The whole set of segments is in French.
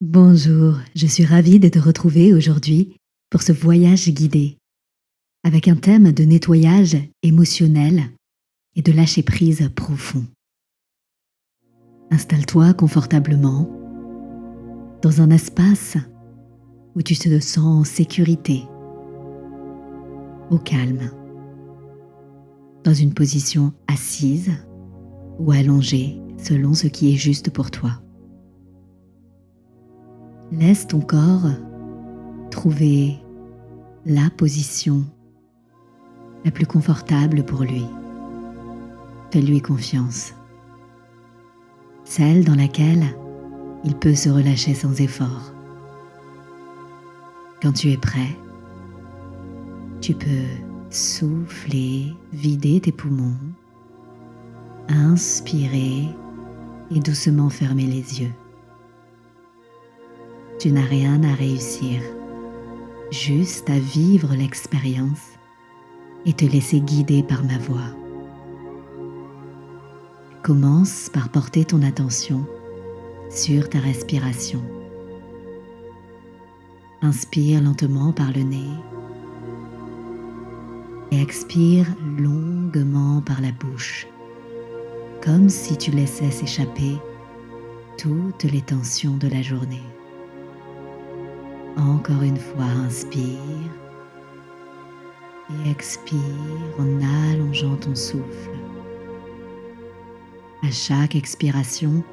Bonjour, je suis ravie de te retrouver aujourd'hui pour ce voyage guidé, avec un thème de nettoyage émotionnel et de lâcher prise profond. Installe-toi confortablement dans un espace où tu te sens en sécurité, au calme, dans une position assise ou allongée selon ce qui est juste pour toi. Laisse ton corps trouver la position la plus confortable pour lui. Fais-lui confiance. Celle dans laquelle il peut se relâcher sans effort. Quand tu es prêt, tu peux souffler, vider tes poumons, inspirer et doucement fermer les yeux. Tu n'as rien à réussir, juste à vivre l'expérience et te laisser guider par ma voix. Commence par porter ton attention sur ta respiration. Inspire lentement par le nez et expire longuement par la bouche, comme si tu laissais s'échapper toutes les tensions de la journée. Encore une fois, inspire et expire en allongeant ton souffle. À chaque expiration,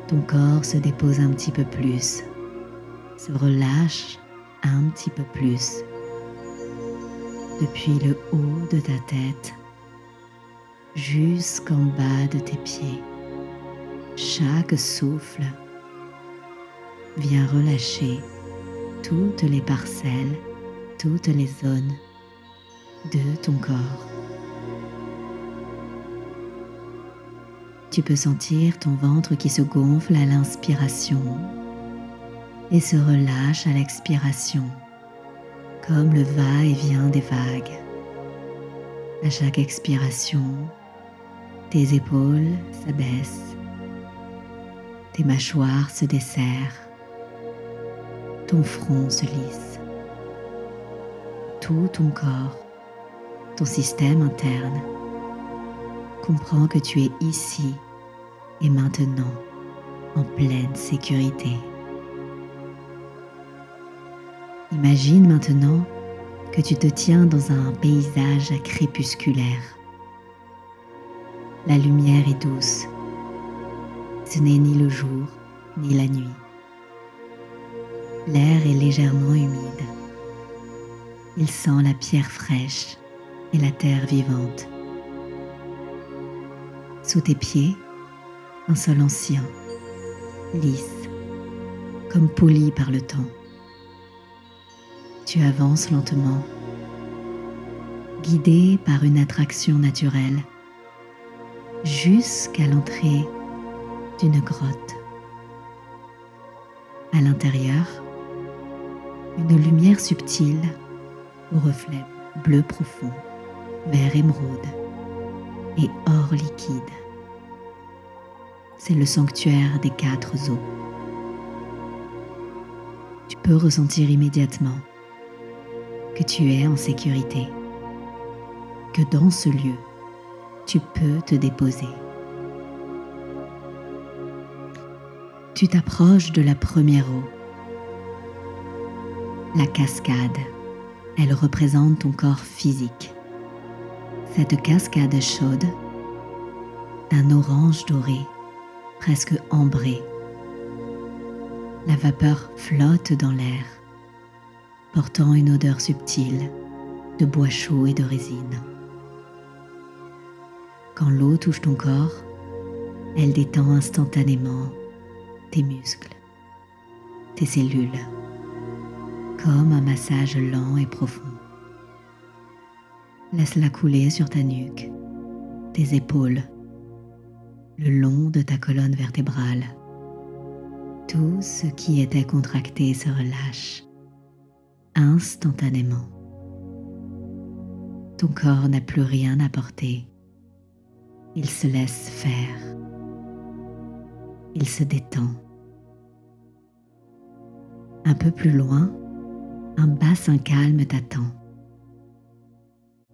ton corps se dépose un petit peu plus, se relâche un petit peu plus, depuis le haut de ta tête jusqu'en bas de tes pieds. Chaque souffle vient relâcher toutes les parcelles, toutes les zones de ton corps. Tu peux sentir ton ventre qui se gonfle à l'inspiration et se relâche à l'expiration, comme le va-et-vient des vagues. À chaque expiration, tes épaules s'abaissent, tes mâchoires se desserrent, ton front se lisse. Tout ton corps, ton système interne, comprends que tu es ici et maintenant en pleine sécurité. Imagine maintenant que tu te tiens dans un paysage crépusculaire. La lumière est douce. Ce n'est ni le jour ni la nuit. L'air est légèrement humide. Il sent la pierre fraîche et la terre vivante. Sous tes pieds, un sol ancien, lisse, comme poli par le temps. Tu avances lentement, guidé par une attraction naturelle, jusqu'à l'entrée d'une grotte. À l'intérieur, une lumière subtile au reflet bleu profond, vert émeraude et or liquide. C'est le sanctuaire des 4 eaux. Tu peux ressentir immédiatement que tu es en sécurité, que dans ce lieu, tu peux te déposer. Tu t'approches de la première eau, la cascade. Elle représente ton corps physique. Cette cascade chaude, d'un orange doré, presque ambré. La vapeur flotte dans l'air, portant une odeur subtile de bois chaud et de résine. Quand l'eau touche ton corps, elle détend instantanément tes muscles, tes cellules, comme un massage lent et profond. Laisse-la couler sur ta nuque, tes épaules, le long de ta colonne vertébrale. Tout ce qui était contracté se relâche instantanément. Ton corps n'a plus rien à porter. Il se laisse faire. Il se détend. Un peu plus loin, un bassin calme t'attend.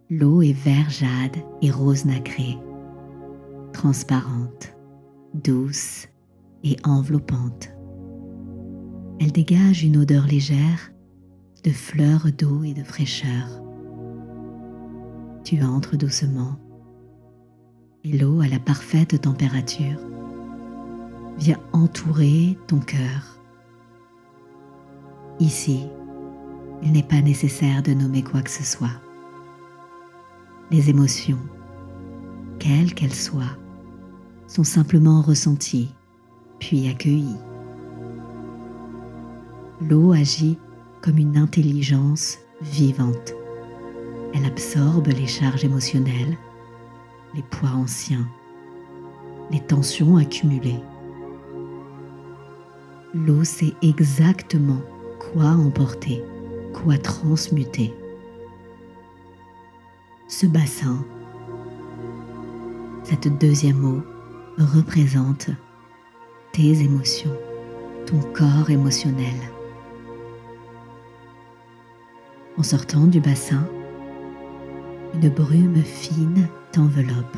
L'eau est vert jade et rose nacré, transparente, douce et enveloppante. Elle dégage une odeur légère de fleurs d'eau et de fraîcheur. Tu entres doucement et l'eau à la parfaite température vient entourer ton cœur. Ici, il n'est pas nécessaire de nommer quoi que ce soit. Les émotions, quelles qu'elles soient, sont simplement ressenties, puis accueillies. L'eau agit comme une intelligence vivante. Elle absorbe les charges émotionnelles, les poids anciens, les tensions accumulées. L'eau sait exactement quoi emporter, quoi transmuter. Ce bassin, cette deuxième eau, représente tes émotions, ton corps émotionnel. En sortant du bassin, une brume fine t'enveloppe.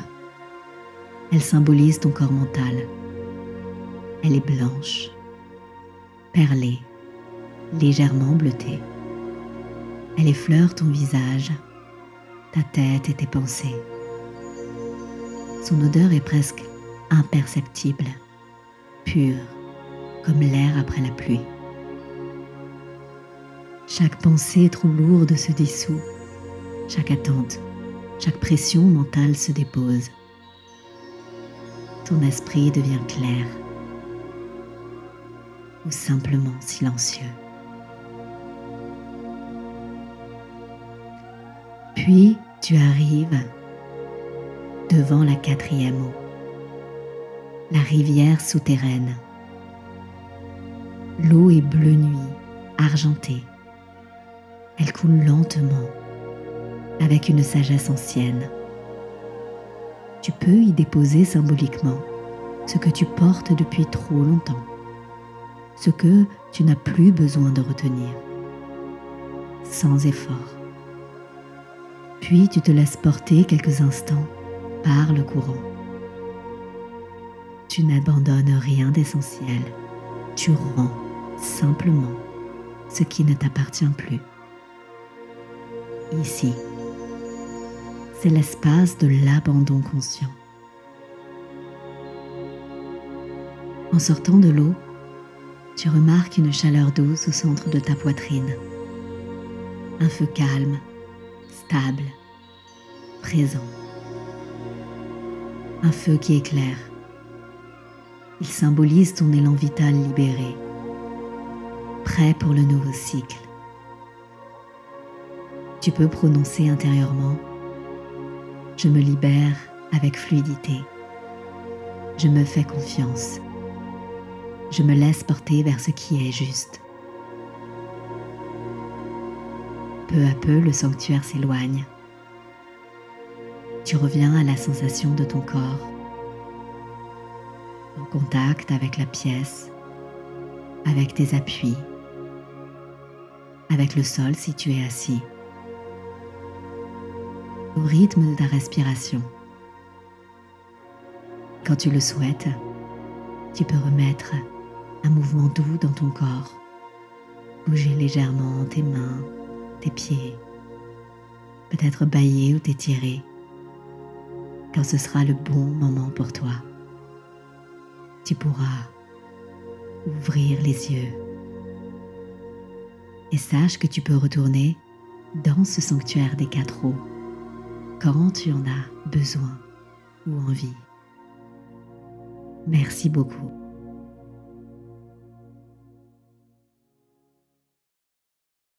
Elle symbolise ton corps mental. Elle est blanche, perlée, légèrement bleutée. Elle effleure ton visage, ta tête et tes pensées. Son odeur est presque imperceptible, pure, comme l'air après la pluie. Chaque pensée trop lourde se dissout, chaque attente, chaque pression mentale se dépose. Ton esprit devient clair ou simplement silencieux. Puis tu arrives devant la quatrième eau, la rivière souterraine. L'eau est bleu nuit, argentée. Elle coule lentement, avec une sagesse ancienne. Tu peux y déposer symboliquement ce que tu portes depuis trop longtemps, ce que tu n'as plus besoin de retenir, sans effort. Puis tu te laisses porter quelques instants par le courant. Tu n'abandonnes rien d'essentiel, tu rends simplement ce qui ne t'appartient plus. Ici, c'est l'espace de l'abandon conscient. En sortant de l'eau, tu remarques une chaleur douce au centre de ta poitrine. Un feu calme, stable, présent. Un feu qui éclaire. Il symbolise ton élan vital libéré, prêt pour le nouveau cycle. Tu peux prononcer intérieurement « Je me libère avec fluidité. Je me fais confiance. Je me laisse porter vers ce qui est juste. » Peu à peu, le sanctuaire s'éloigne. Tu reviens à la sensation de ton corps, en contact avec la pièce, avec tes appuis, avec le sol si tu es assis, au rythme de ta respiration. Quand tu le souhaites, tu peux remettre un mouvement doux dans ton corps, bouger légèrement tes mains, tes pieds, peut-être bâiller ou t'étirer, quand ce sera le bon moment pour toi. Tu pourras ouvrir les yeux et sache que tu peux retourner dans ce sanctuaire des 4 eaux quand tu en as besoin ou envie. Merci beaucoup.